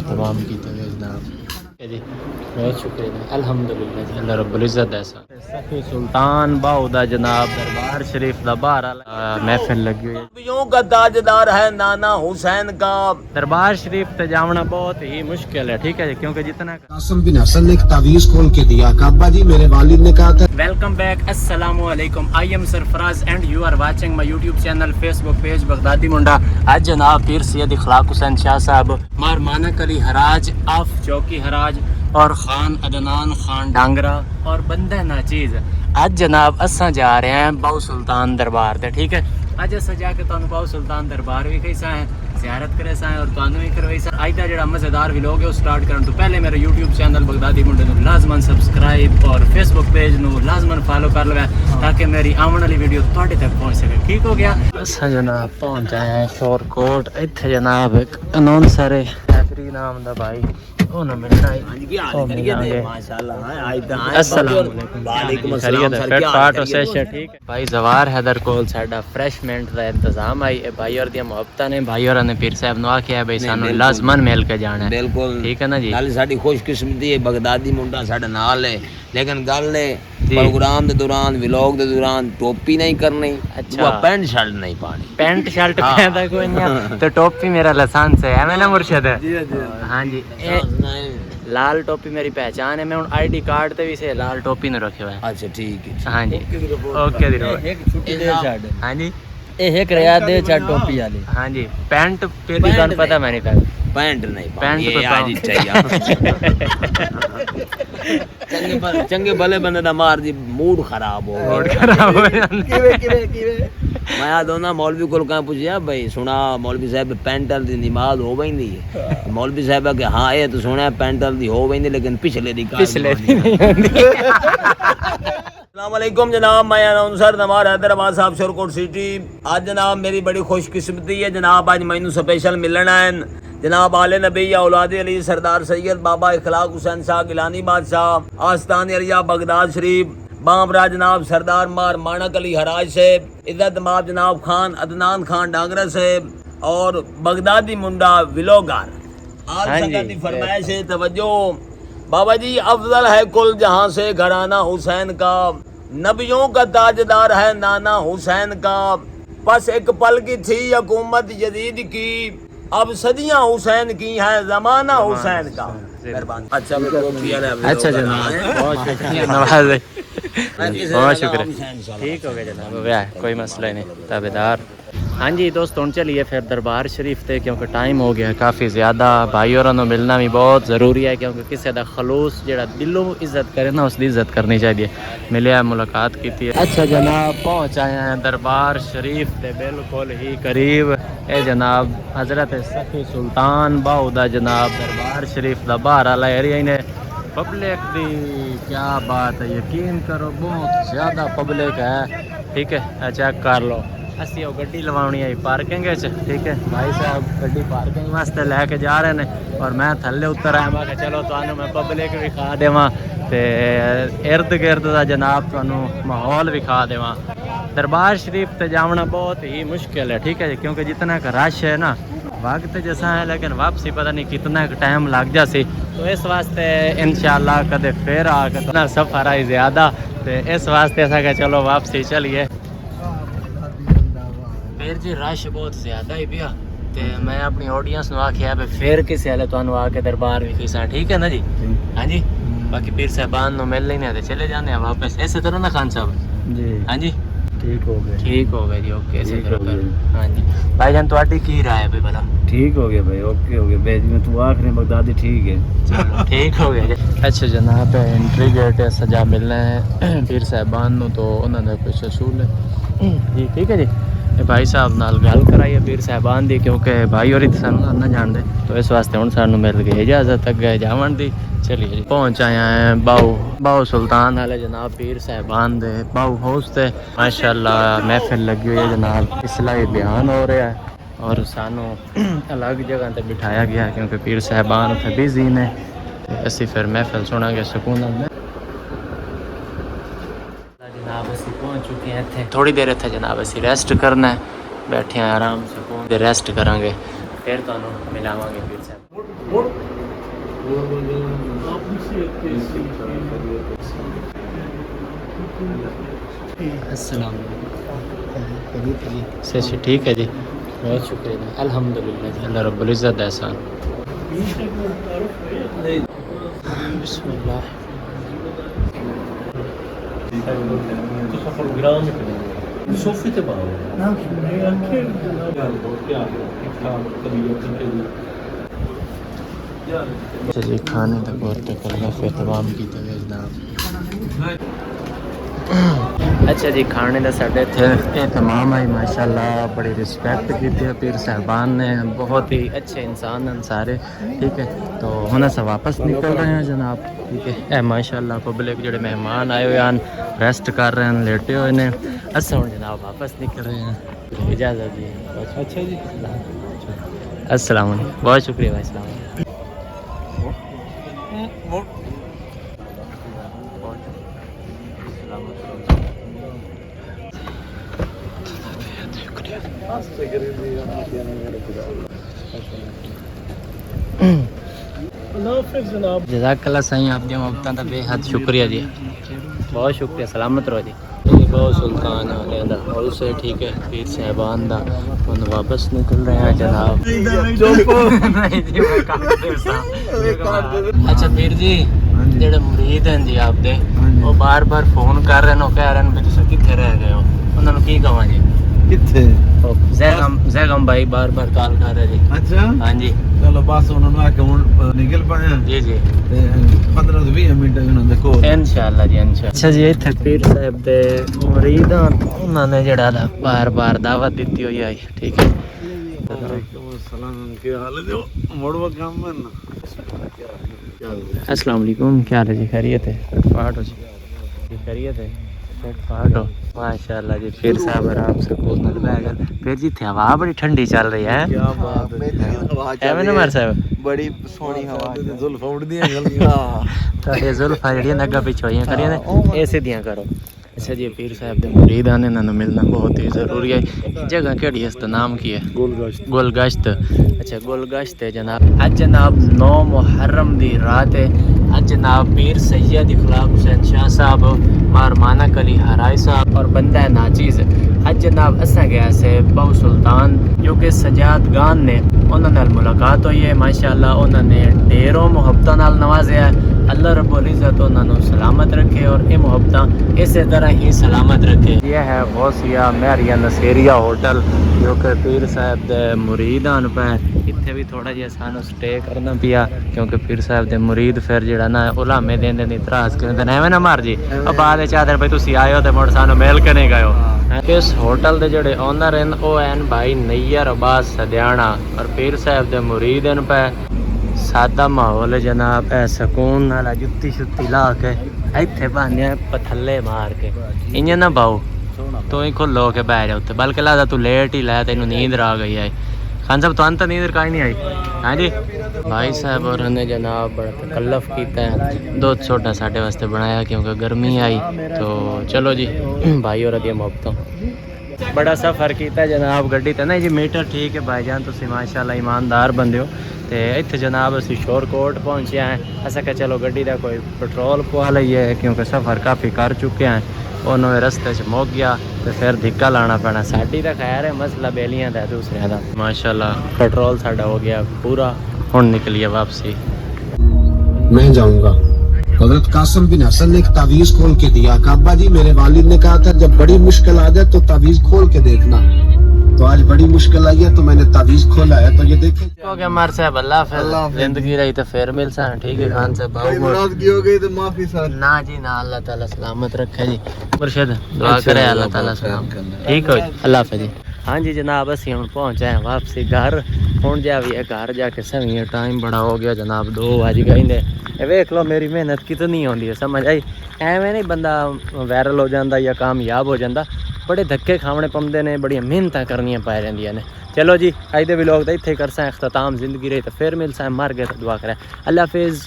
तमाम की जनाब जी बहुत शुक्रिया अल्हम्दुलिल्लाह जी अल्लाह रब्बुल इज़्ज़त ऐसा सखी सुल्तान बाउदा जनाब दरबार शरीफ दा बाहर महफिल लगी हुई है। नबियों का ताजदार है नाना हुसैन का। दरबार शरीफ ते जाना बहुत ही मुश्किल है, ठीक है, क्योंकि जितना कासिम बिन हसन ने एक तावीज़ खोल के दिया कि अब्बा जी मेरे वालिद ने कहा था। वेलकम बैक अस्सलामु अलैकुम, I am Sarfaraz and you are watching my YouTube channel Facebook page Baghdadi Munda. आज जनाब पीर सैयद इखलाक हुसैन शाह साहब मार मानक अली हराज आफ चौकी हराज और खान अदनान खान डांगरा और बंदा नाचीज आज जनाब असा जा रहे हैं बाऊ सुल्तान दरबार ते, ठीक है। अज अस जाके तुहानू बाऊ सुल्तान दरबार भी कैसा है ज़ियारत करे सा और तुहानू भी करवाई सा। अज का जो मज़ेदार व्लॉग है वो स्टार्ट करने तो पहले मेरे यूट्यूब चैनल बगदादी मुंडे नू लाजमन सबसक्राइब और फेसबुक पेज नू लाजमन फॉलो कर लो ताकि मेरी आने वाली वीडियो तुहाडे तक पहुंच सके, ठीक हो गया। असा जनाब पहुंच आए हैं शोरकोट। इत्थे जनाब एक अनाउंसर है हैफरी नाम दा भाई ओ ना मिलना है ठीक है भाई। जवार हैदर कोल साडा फ्रेशमेंट दा इंतजाम आई भाई और दी मोहब्बत ने भाई और ने पीर साहब नु आखिया भाई सानू लाजमन मिल के जाना है, बिल्कुल ठीक है ना जी। नाल साडी खुशकिस्मती है बगदादी मुंडा साडा नाल है, लेकिन गल है प्रोग्राम दे दौरान व्लॉग दे दौरान टोपी नहीं करनी, अच्छा पैंट शर्ट नहीं पानी। पैंट शर्ट पहनदा कोई नहीं तो टोपी मेरा लाइसेंस है मैं ना मुर्शिद है जी जी हां जी। लाल टोपी मेरी पहचान है, मैं हुन आईडी कार्ड ते भी से लाल टोपी ने रखे हुआ है। अच्छा ठीक है हां जी ओके दी एक छुट्टी दे छाड़ हां जी एक रियायत दे छाड़ टोपी वाली हां जी। पैंट फिर भी जान पता मैं नहीं पैंट नहीं पैंट ये आज ही चाहिए चंगे भले बंदे दा मार दी मूड खराब हो किवे मैं आ दोना मौलवी को कहां पूछया भाई सुना मौलवी साहब पैंटल दी नमाज हो वही नहीं मौलवी साहब के हां ये तो सुना पैंटल दी हो वही नहीं लेकिन पिछले दी नहीं होंदी। अस्सलाम वालेकुम जनाब, मैं अनाउंसर नवार हैदराबाद साहब शोरकोट सिटी। आज जनाब मेरी बड़ी खुशकिस्मती है जनाब, आज मैनू स्पेशल मिलना है जनाब आले नबी औलाद अली सरदार सैयद बाबा इखलाक हुसैन शाह गिलानी बादशाह आस्तान अरिया बगदाद शरीफ बामरा जनाब सरदार मार मानक अली हराज साहब इज्जत माब जनाब खान अदनान खान डांगरा साहब और बगदादी मुंडा विलोगार आज संगत की फरमाइश है तवज्जो। बाबा जी अफजल है कुल जहां से घराना हुसैन का, नबियों का ताजदार है नाना हुसैन का, बस एक पल की थी हुकूमत जदीद की, अब सदियां हुसैन की है जमाना हुसैन का। अच्छा अच्छा जनाब बहुत शुक्रिया नवाज बहुत शुक्रिया ठीक हो गया जनाब कोई मसला नहीं ताबेदार। हाँ जी दोस्तों चलिए फिर दरबार शरीफ थे क्योंकि टाइम हो गया काफ़ी ज़्यादा। भाई और मिलना भी बहुत ज़रूरी है क्योंकि किसी का खलूस जो दिलों इज्जत करे ना उसकी इज्जत करनी चाहिए। मिले मुलाकात की थी। अच्छा जनाब पहुँच आए हैं दरबार शरीफ के बिल्कुल ही करीब। ए जनाब हज़रत सखी सुल्तान बाउदा जनाब दरबार शरीफ का बाहर वाला एरिया ने पब्लिक दी क्या बात है, यकीन करो बहुत ज़्यादा पब्लिक है, ठीक है। चेक कर लो असी वो गड्डी लवानी है पार्किंग ठीक है। भाई साहब गड्डी पार्किंग वास्ते लैके जा रहे हैं और मैं थल्ले उतर आया मैं चलो तुहानू मैं पब्लिक विखा देवां ते इर्द गिर्द का जनाब तुहानू माहौल विखा देवां। दरबार शरीफ ते जाना बहुत ही मुश्किल है, ठीक है, क्योंकि जितना का रश है ना वक्त जैसा है लेकिन वापसी पता नहीं कितना टाइम लग जासी। तो इस वास्ते इंशाल्लाह कदे फिर आकर सफ़र आई ज़्यादा तो इस वास्ते ऐसा कि चलो वापसी चलिए। फिर जी रश बहुत ज़्यादा ही पिया तो मैं अपनी ऑडियंस में आखिया फिर किसी हाले तुहानू आके दरबार भी किसा, ठीक है ना जी। हाँ जी बाकी पीर साहबान नो मिल लेने तो चले जाने हैं वापस इस तरह ना खान साहब जी। हाँ जी ठीक हो गया जी ओके इसी तरह कर। हाँ जी भाईजान तुहाडी की राय है भाई भला? ठीक हो गया भाई ओके हो गया बेज में तू आखिरी बगदादी ठीक है चलो ठीक हो गया। अच्छा जनाब एंट्री गेट है सजा मिलना है पीर साहबान नो तो उन्होंने कुछ असूल है जी, ठीक है जी। भाई साहब नाल गल कराइए पीर साहबान दी क्योंकि भाई और सानू ना जानते तो इस वास्ते हुण सानू मिल गई इजाजत अगे जावन दी। चलिए जी पहुँच आए हैं बाऊ सुल्तान वाले जनाब पीर साहबान दे बाऊ हाउस ते माशाअल्लाह महफिल लगी हुई है जनाब, इस्लाही बयान हो रहा है और सानू अलग जगह ते बिठाया गया क्योंकि पीर साहबान उत्थे बिजी ने असी फिर महफिल सुनांगे सुकून में। जनाब असी पहुँच चुके हैं इत्थे थोड़ी देर इत्थे जनाब असी रेस्ट करना है बैठे हैं आराम सुकून दे रेस्ट करांगे फिर तुहानू मिलावांगे पीर साहब। अस्सलाम से ठीक है जी, बहुत शुक्रिया, अल्हम्दुलिल्लाह जी, अल्लाह रब्बुल इज़्ज़त एहसान। बिस्मिल्लाह। जी खाने तक और तक अल्लाह फिर तमाम की जनाब। अच्छा जी खाने का साढ़े इतने तमाम है माशाल्लाह, बड़ी रिस्पैक्ट की थी पीर साहबान ने, बहुत ही अच्छे इंसान हैं सारे, ठीक है। तो हुन से वापस निकल रहे हैं जनाब, ठीक है। ए माशाल्लाह पब्लिक जो मेहमान आए हुए हैं रेस्ट कर रहे हैं, लेटे हुए ने, अस हम जनाब वापस निकल रहे हैं। इजाज़त जी। अच्छा जी, अस्सलाम वालेकुम, बहुत शुक्रिया भाई साहब। जज़ाकल्लाह सही, आपकी मोहब्बत का बेहद शुक्रिया जी, बहुत शुक्रिया, सलामत रहो जी। बहुत सुल्तान हॉल से, ठीक है, पीर साहबान दा हम वापस निकल रहे हैं जनाब। अच्छा पीर जी, जेडे मुरीद हैं जी आपदे, वो बार बार फोन कर रहे हैं, कह रहे हैं भी तुसीं कित्थे रह गए हो, उन्होंने की कहां जी? किथे जैगम भाई बार बार कॉल कर रहे जी। अच्छा हाँ जी, चलो बस उन्होंने आके निकल पाए जी जी, 15 से 20 मिनट उन्होंने देखो इंशाअल्लाह जी इंशाअल्लाह। अच्छा जी, इत्थे पीर साहब दे मुरीद उन्होंने जेड़ा बार बार दावत दी हुई है, ठीक है। अस्सलाम वालेकुम, क्या हाल है जी, खैरियत है? फटफाट हो जी, खैरियत है, फटफाट हो, माशाल्लाह जी। फिर साहब आराम से कूदने बैग फिर जी थे, हवा बड़ी ठंडी चल रही है, क्या बात है एवें नमर साहब, बड़ी सोहनी हवा, जुल्फा उड़दियां गलियां ताडे जुल्फा जड़ियां अग्गा पिछ होइयां खड़ियां ने, ए सीधियां करो। अच्छा जी, पीर साहब के मुरीद आने इन्होंने मिलना बहुत ही ज़रूरी है। जगह केड़ी है, इसका नाम की है? गुलगश्त। अच्छा गुलगश्त है जनाब। अज जनाब 9 मुहर्रम दी रात है। अज जनाब पीर सैयद इखलाक हुसैन शाह साहब, मारमाना कली हराई साहब और बंदा नाचीज़, अज जनाब असा गया से बहु सुल्तान जो कि सजाद गान ने, उन्होंने मुलाकात हुई है माशाअल्लाह, उन्होंने ढेरों मुहब्बतां नाल नवाज़िया है। अल्लाह रब्बुल इज़्ज़त उन्होंने सलामत रखे और ये मुहब्बतां इस तरह ही सलामत रखे। यह है गौसिया महरिया नसेरिया होटल, जो कि पीर साहब दे मुरीदान पे, इत्थे भी थोड़ा जिहा सानू स्टे करना पिया, क्योंकि पीर साहब दे मुरीद फिर जेड़ा ना उलामे देंदे ने, इतराज़ करदे ने, एवें ना मार जी और बाद विच आखदे भाई तुसीं आए हो ते मुड़ सानू मिल के नहीं गए। इस होटल दे जेड़े ओनर हैं वो हैं भाई नैयर अब्बास सदियाना, और पीर साहब दे मुरीद हैं पे सादा माहौल है जनाब, ऐ सुकून नाल जुत्ती शुत्ती ला के इत्थे बहाने पथले मार के इ'यां ना बाओ, तू ही खुलो के बह जा उत्ते, बल्कि लगदा तू लेट ही लै, तेनू नींद आ गई है। खान साहब तुहानू तो नींद काई नहीं आई? हाँ जी भाई साहब और ने जनाब बड़ा तकल्लफ किया है, दूध छोटा साढ़े वास्ते बनाया क्योंकि गर्मी आई, तो चलो जी भाई और दी मोहब्बतों बड़ा सफ़र किया जनाब गड्डी ते ना जी। मीटर ठीक है भाईजान, तुसी माशाल्लाह ईमानदार बंदे हो। तो इत्थे जनाब असी शोरकोट पहुँचे हैं, असा कि चलो गड्डी का कोई पेट्रोल पवा लीए, क्योंकि सफ़र काफ़ी कर चुके हैं। उन्होंने रस्ते च मुक गया तो फिर धिक्का लाना पैना। साड़ी तो खैर है, मसला बेलियां का दूसरे का, माशाल्लाह पेट्रोल साड़ा हो गया पूरा, हुण निकलिए वापसी। मैं जाऊंगा। हजरत कासिम बिन हसन ने एक तावीज खोल के दिया। काबा जी, मेरे वालिद ने कहा था जब बड़ी मुश्किल आ जाए तो तावीज खोल के देखना, तो आज बड़ी मुश्किल आई है तो मैंने तावीज खोला है, तो ये देखें। हो गया मार साहब, अल्लाह फिर जिंदगी रही तो फिर मिल सा, ठीक है खान साहब। नाराजगी हो गई तो माफी सर। ना जी ना, अल्लाह ताला सलामत रखे जी। मुर्शिद दुआ करे अल्लाह ताला सलाम, ठीक हो अल्लाह हाफिज़ जी। हाँ जी जनाब, असी हम पहुँचे हैं वापसी घर। हुण जा भी है घर जाके सही, टाइम बड़ा हो गया जनाब, 2 बज गए ने। वेख लो मेरी मेहनत कितनी होती है, समझ आई? एवें नहीं बंदा वायरल हो जाता या कामयाब हो जाता, बड़े धक्के खाने पौंदे ने, बड़ियां मेहनत करनियां पै जांदियां ने। चलो जी अज दे व्लॉग तो इत्थे करसा इख्तिताम, जिंदगी रही तो फिर मिलसा, मर गए तो दुआ करें। अल्लाह हाफिज़।